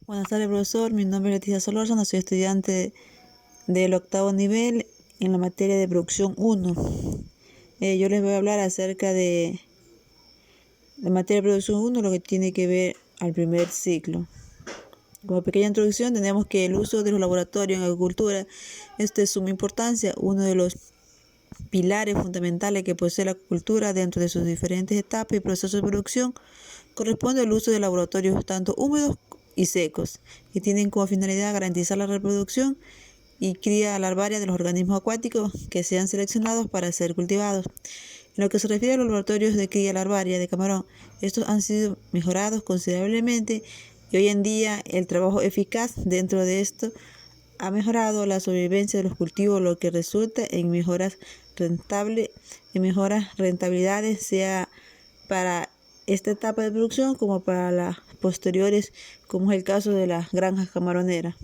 Buenas tardes, profesor. Mi nombre es Leticia Solórzano, soy estudiante del octavo nivel en la materia de producción 1. Yo les voy a hablar acerca de la materia de producción 1, lo que tiene que ver al primer ciclo. Como pequeña introducción, tenemos que el uso de los laboratorios en agricultura es de suma importancia, uno de los pilares fundamentales que posee la agricultura dentro de sus diferentes etapas y procesos de producción. Corresponde al uso de laboratorios tanto húmedos y secos, que tienen como finalidad garantizar la reproducción y cría larvaria de los organismos acuáticos que sean seleccionados para ser cultivados. En lo que se refiere a los laboratorios de cría larvaria de camarón, estos han sido mejorados considerablemente y hoy en día el trabajo eficaz dentro de esto ha mejorado la sobrevivencia de los cultivos, lo que resulta en mejoras rentabilidades, sea para esta etapa de producción como para las posteriores, como es el caso de las granjas camaroneras.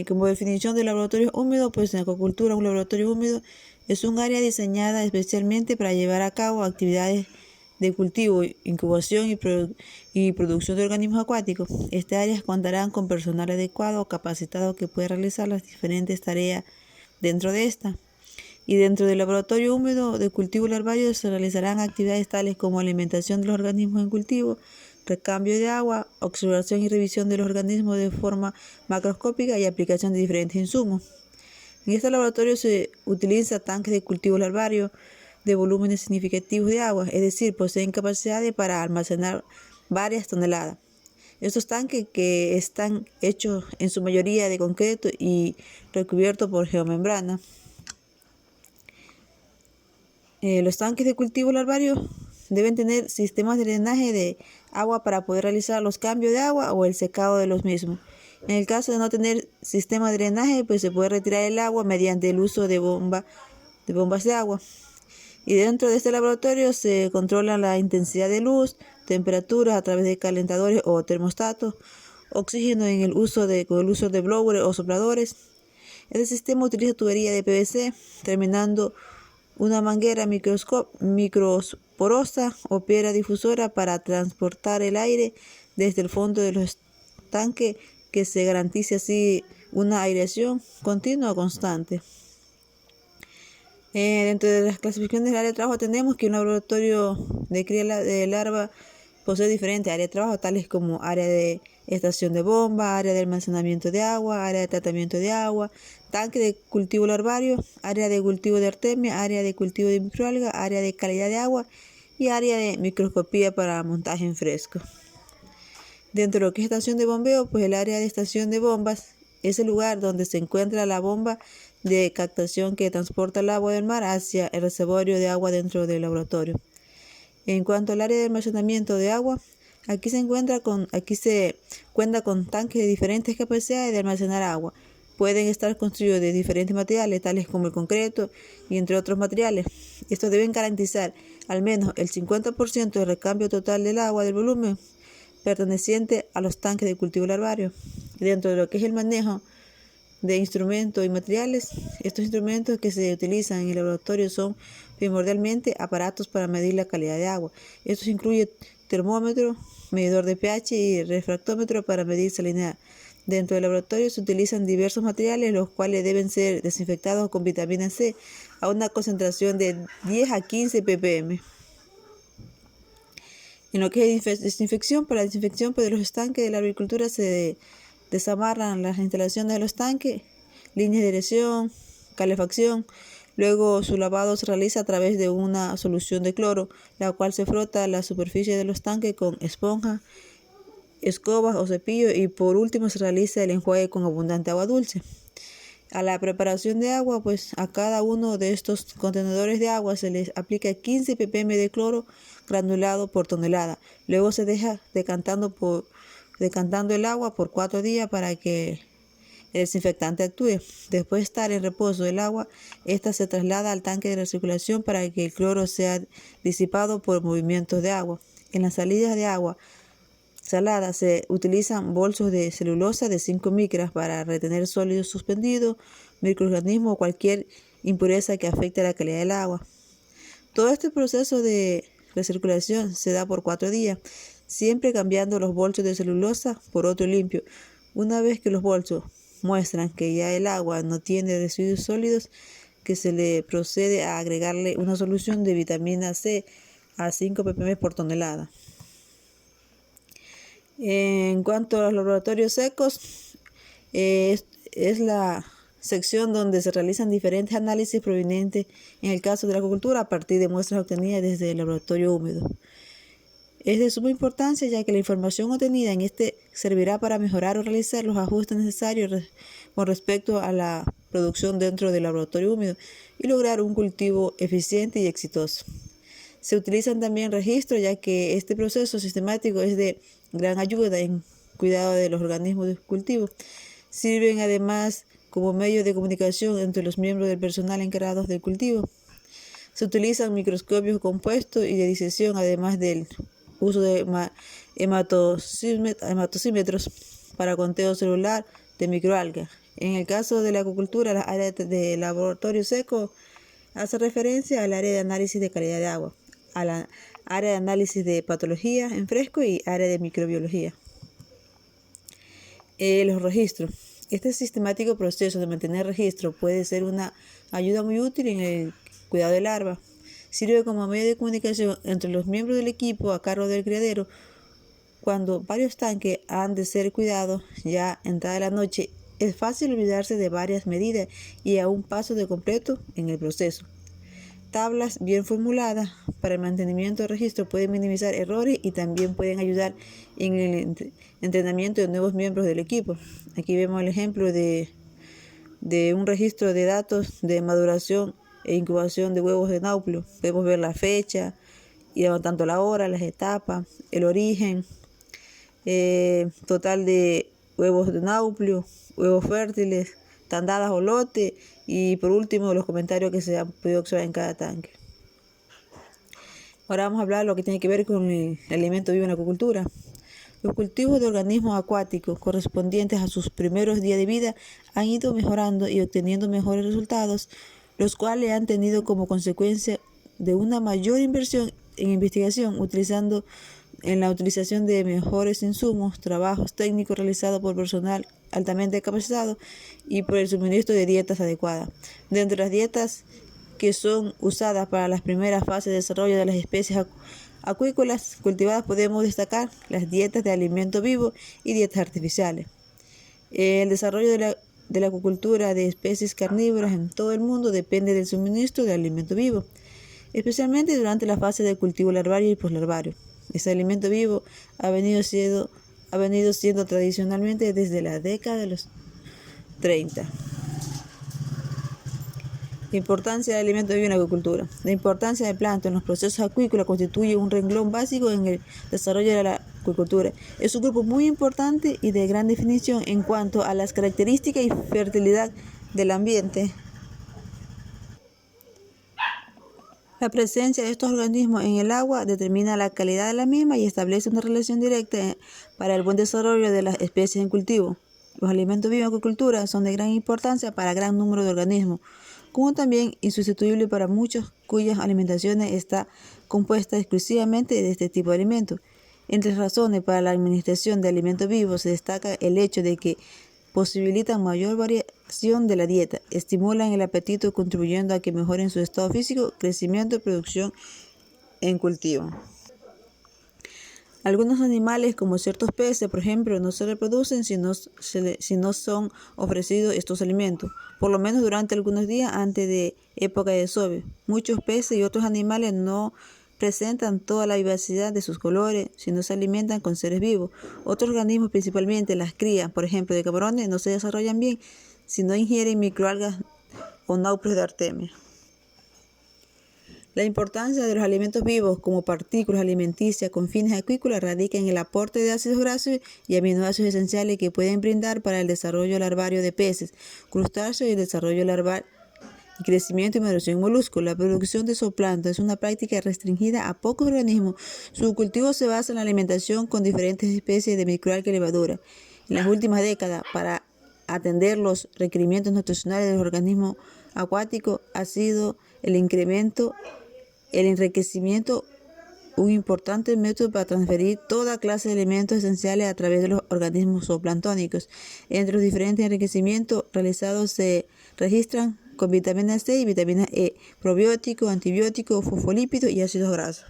Como definición de laboratorio húmedo, pues en acuacultura un laboratorio húmedo es un área diseñada especialmente para llevar a cabo actividades de cultivo, incubación y producción de organismos acuáticos. Estas áreas contarán con personal adecuado o capacitado que pueda realizar las diferentes tareas dentro de esta. Y dentro del laboratorio húmedo de cultivo larvario se realizarán actividades tales como alimentación de los organismos en cultivo, recambio de agua, observación y revisión de los organismos de forma macroscópica y aplicación de diferentes insumos. En este laboratorio se utiliza tanques de cultivo larvario de volúmenes significativos de agua, es decir, poseen capacidades para almacenar varias toneladas. Estos tanques que están hechos en su mayoría de concreto y recubiertos por geomembrana. Los tanques de cultivo larvario deben tener sistemas de drenaje de agua para poder realizar los cambios de agua o el secado de los mismos. En el caso de no tener sistema de drenaje, pues se puede retirar el agua mediante el uso de bombas de agua. Y dentro de este laboratorio se controla la intensidad de luz, temperaturas a través de calentadores o termostatos, oxígeno con el uso de blowers o sopladores. Este sistema utiliza tubería de PVC, terminando una manguera microporosa o piedra difusora para transportar el aire desde el fondo de los tanques, que se garantice así una aireación continua o constante. Dentro de las clasificaciones del área de trabajo tenemos que un laboratorio de cría de larva posee diferentes áreas de trabajo, tales como área de estación de bomba, área de almacenamiento de agua, área de tratamiento de agua, tanque de cultivo larvario, área de cultivo de artemia, área de cultivo de microalgas, área de calidad de agua y área de microscopía para montaje en fresco. Dentro de lo que es estación de bombeo, pues el área de estación de bombas es el lugar donde se encuentra la bomba de captación que transporta el agua del mar hacia el reservorio de agua dentro del laboratorio. En cuanto al área de almacenamiento de agua, aquí se cuenta con tanques de diferentes capacidades de almacenar agua. Pueden estar construidos de diferentes materiales, tales como el concreto y entre otros materiales. Estos deben garantizar al menos el 50% del recambio total del agua del volumen perteneciente a los tanques de cultivo larvario. Dentro de lo que es el manejo de instrumentos y materiales, estos instrumentos que se utilizan en el laboratorio son primordialmente aparatos para medir la calidad de agua. Estos incluyen termómetro, medidor de pH y refractómetro para medir salinidad. Dentro del laboratorio se utilizan diversos materiales, los cuales deben ser desinfectados con vitamina C a una concentración de 10 a 15 ppm. En lo que es desinfección, para la desinfección de los estanques de la agricultura se desamarran las instalaciones de los tanques, líneas de dirección, calefacción. Luego su lavado se realiza a través de una solución de cloro, la cual se frota la superficie de los tanques con esponja, escobas o cepillo, y por último se realiza el enjuague con abundante agua dulce. A la preparación de agua, pues a cada uno de estos contenedores de agua se les aplica 15 ppm de cloro granulado por tonelada. Luego se deja decantando el agua por 4 días para que el desinfectante actúe. Después de estar en reposo del agua, esta se traslada al tanque de recirculación para que el cloro sea disipado por movimientos de agua. En las salidas de agua salada se utilizan bolsos de celulosa de 5 micras para retener sólidos suspendidos, microorganismos o cualquier impureza que afecte a la calidad del agua. Todo este proceso de recirculación se da por 4 días. siempre cambiando los bolsos de celulosa por otro limpio. Una vez que los bolsos muestran que ya el agua no tiene residuos sólidos, que se le procede a agregarle una solución de vitamina C a 5 ppm por tonelada. En cuanto a los laboratorios secos, es la sección donde se realizan diferentes análisis provenientes, en el caso de la acuicultura, a partir de muestras obtenidas desde el laboratorio húmedo. Es de suma importancia, ya que la información obtenida en este servirá para mejorar o realizar los ajustes necesarios con respecto a la producción dentro del laboratorio húmedo y lograr un cultivo eficiente y exitoso. Se utilizan también registros, ya que este proceso sistemático es de gran ayuda en cuidado de los organismos de cultivo. Sirven además como medio de comunicación entre los miembros del personal encargados del cultivo. Se utilizan microscopios compuestos y de disección, además del uso de hematosímetros para conteo celular de microalgas. En el caso de la acuicultura, la área de laboratorio seco hace referencia al área de análisis de calidad de agua, a la área de análisis de patología en fresco y área de microbiología. Los registros. Este sistemático proceso de mantener registro puede ser una ayuda muy útil en el cuidado de larvas. Sirve como medio de comunicación entre los miembros del equipo a cargo del criadero. Cuando varios tanques han de ser cuidados ya entrada la noche, es fácil olvidarse de varias medidas y a un paso de completo en el proceso. Tablas bien formuladas para el mantenimiento de registro pueden minimizar errores y también pueden ayudar en el entrenamiento de nuevos miembros del equipo. Aquí vemos el ejemplo de un registro de datos de maduración e incubación de huevos de náuplio. Podemos ver la fecha, y tanto la hora, las etapas, el origen, total de huevos de náuplio, huevos fértiles, tandadas o lote, y por último los comentarios que se han podido observar en cada tanque. Ahora vamos a hablar de lo que tiene que ver con el alimento vivo en la acuicultura. Los cultivos de organismos acuáticos correspondientes a sus primeros días de vida han ido mejorando y obteniendo mejores resultados, los cuales han tenido como consecuencia de una mayor inversión en investigación, utilizando en la utilización de mejores insumos, trabajos técnicos realizados por personal altamente capacitado y por el suministro de dietas adecuadas. Dentro de las dietas que son usadas para las primeras fases de desarrollo de las especies acuícolas cultivadas podemos destacar las dietas de alimento vivo y dietas artificiales. El desarrollo de la acuicultura de especies carnívoras en todo el mundo depende del suministro de alimento vivo, especialmente durante la fase de cultivo larvario y poslarvario. Ese alimento vivo ha venido siendo tradicionalmente desde la década de los 30. Importancia del alimento vivo en la acuicultura. La importancia del plancton en los procesos acuícolas constituye un renglón básico en el desarrollo de la acuicultura. Es un grupo muy importante y de gran definición en cuanto a las características y fertilidad del ambiente. La presencia de estos organismos en el agua determina la calidad de la misma y establece una relación directa para el buen desarrollo de las especies en cultivo. Los alimentos vivos en acuicultura son de gran importancia para gran número de organismos, como también insustituible para muchos cuyas alimentaciones está compuesta exclusivamente de este tipo de alimentos. Entre las razones para la administración de alimentos vivos se destaca el hecho de que posibilitan mayor variación de la dieta, estimulan el apetito contribuyendo a que mejoren su estado físico, crecimiento y producción en cultivo. Algunos animales, como ciertos peces, por ejemplo, no se reproducen si no son ofrecidos estos alimentos, por lo menos durante algunos días antes de época de desove. Muchos peces y otros animales no presentan toda la vivacidad de sus colores si no se alimentan con seres vivos. Otros organismos, principalmente las crías, por ejemplo, de camarones, no se desarrollan bien si no ingieren microalgas o náuplios de Artemia. La importancia de los alimentos vivos como partículas alimenticias con fines acuícolas radica en el aporte de ácidos grasos y aminoácidos esenciales que pueden brindar para el desarrollo larvario de peces, crustáceos y el desarrollo larval y crecimiento y maduración en moluscos. La producción de zooplancton es una práctica restringida a pocos organismos. Su cultivo se basa en la alimentación con diferentes especies de microalgas y levaduras. En las últimas décadas, para atender los requerimientos nutricionales de los organismos acuáticos, ha sido el enriquecimiento un importante método para transferir toda clase de elementos esenciales a través de los organismos zooplanctónicos. Entre los diferentes enriquecimientos realizados se registran con vitamina C y vitamina E, probióticos, antibióticos, fosfolípidos y ácidos grasos.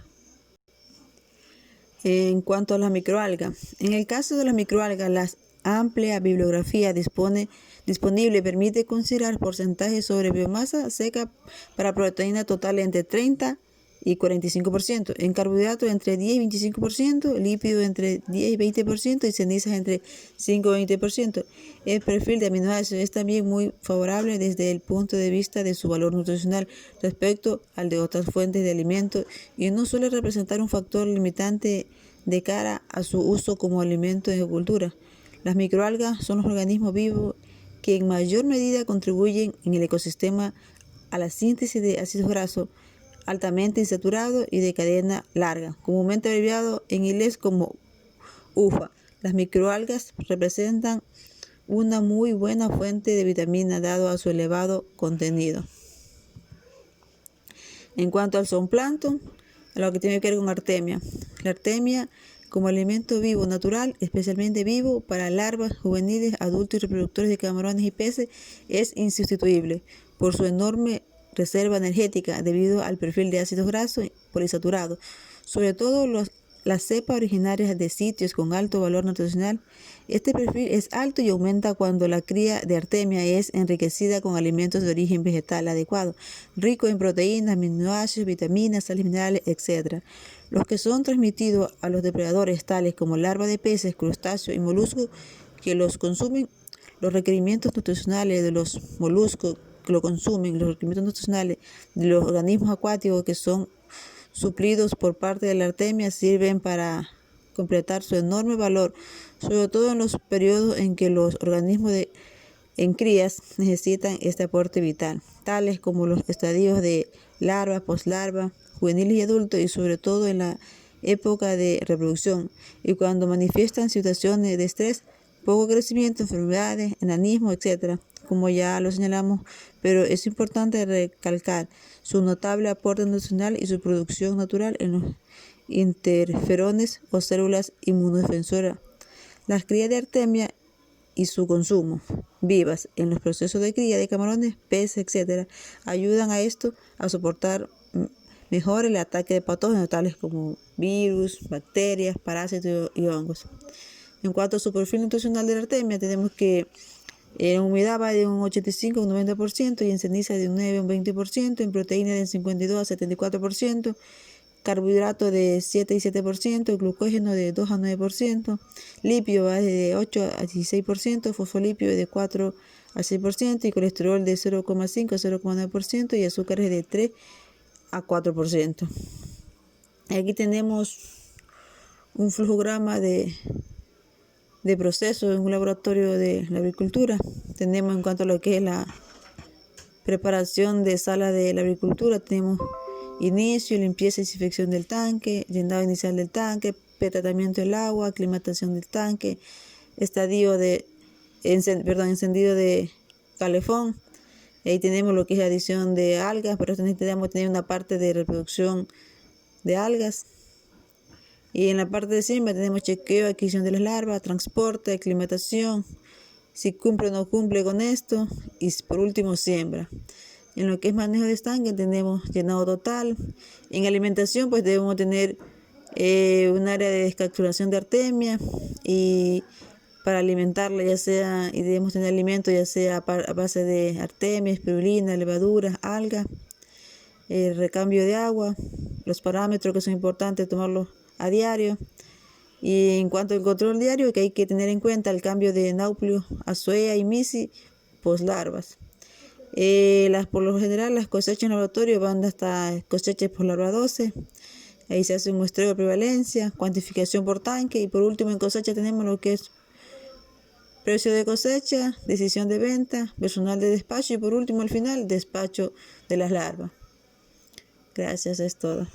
En cuanto a las microalgas, en el caso de las microalgas, la amplia bibliografía disponible permite considerar porcentajes sobre biomasa seca para proteína total entre 30 y 45%, en carbohidratos entre 10 y 25%, lípidos entre 10 y 20% y cenizas entre 5 y 20%. El perfil de aminoácidos es también muy favorable desde el punto de vista de su valor nutricional respecto al de otras fuentes de alimentos y no suele representar un factor limitante de cara a su uso como alimento en agricultura. Las microalgas son los organismos vivos que en mayor medida contribuyen en el ecosistema a la síntesis de ácidos grasos altamente insaturados y de cadena larga, comúnmente abreviado en inglés como UFA. Las microalgas representan una muy buena fuente de vitamina dado a su elevado contenido. En cuanto al zooplancton, a lo que tiene que ver con artemia. La artemia como alimento vivo natural, especialmente vivo para larvas, juveniles, adultos y reproductores de camarones y peces, es insustituible por su enorme reserva energética debido al perfil de ácidos grasos poliinsaturados, sobre todo las cepas originarias de sitios con alto valor nutricional. Este perfil es alto y aumenta cuando la cría de artemia es enriquecida con alimentos de origen vegetal adecuado, rico en proteínas, aminoácidos, vitaminas, sales minerales, etc. Los que son transmitidos a los depredadores tales como larvas de peces, crustáceos y moluscos que los consumen, los requerimientos nutricionales de los moluscos que lo consumen, los requerimientos nutricionales de los organismos acuáticos que son suplidos por parte de la artemia sirven para completar su enorme valor, sobre todo en los periodos en que los organismos en crías necesitan este aporte vital, tales como los estadios de larva, poslarva, juveniles y adultos, y sobre todo en la época de reproducción, y cuando manifiestan situaciones de estrés, poco crecimiento, enfermedades, enanismo, etc., como ya lo señalamos, pero es importante recalcar su notable aporte nutricional y su producción natural en los interferones o células inmunodefensoras. Las crías de artemia y su consumo vivas en los procesos de cría de camarones, peces, etc., ayudan a esto a soportar mejor el ataque de patógenos tales como virus, bacterias, parásitos y hongos. En cuanto a su perfil nutricional de la artemia, tenemos que en humedad va de un 85 a un 90% y en ceniza de un 9 a un 20%, en proteína de 52 a 74%, carbohidrato de 7 y 7%, glucógeno de 2 a 9%, lípido va de 8 a 16%, fosfolípido de 4 a 6% y colesterol de 0,5 a 0,9% y azúcares de 3 a 4%. Aquí tenemos un flujograma de procesos en un laboratorio de la agricultura. Tenemos en cuanto a lo que es la preparación de sala de la agricultura, tenemos inicio, limpieza y desinfección del tanque, llenado inicial del tanque, pretratamiento del agua, aclimatación del tanque, encendido de calefón. Ahí tenemos lo que es adición de algas, pero necesitamos tener una parte de reproducción de algas. Y en la parte de siembra tenemos chequeo, adquisición de las larvas, transporte, aclimatación, si cumple o no cumple con esto, y por último siembra. En lo que es manejo de estanque tenemos llenado total. En alimentación pues debemos tener un área de descapsulación de artemia y para alimentarla y debemos tener alimentos ya sea a base de artemia, espirulina, levaduras, algas, recambio de agua, los parámetros que son importantes tomarlos a diario. Y en cuanto al control diario, que hay que tener en cuenta el cambio de Nauplio a Zoea y Misi poslarvas. Por lo general las cosechas en laboratorio van hasta cosechas por larva 12. Ahí se hace un muestreo de prevalencia, cuantificación por tanque y por último en cosecha tenemos lo que es precio de cosecha, decisión de venta, personal de despacho y por último al final despacho de las larvas. Gracias, es todo.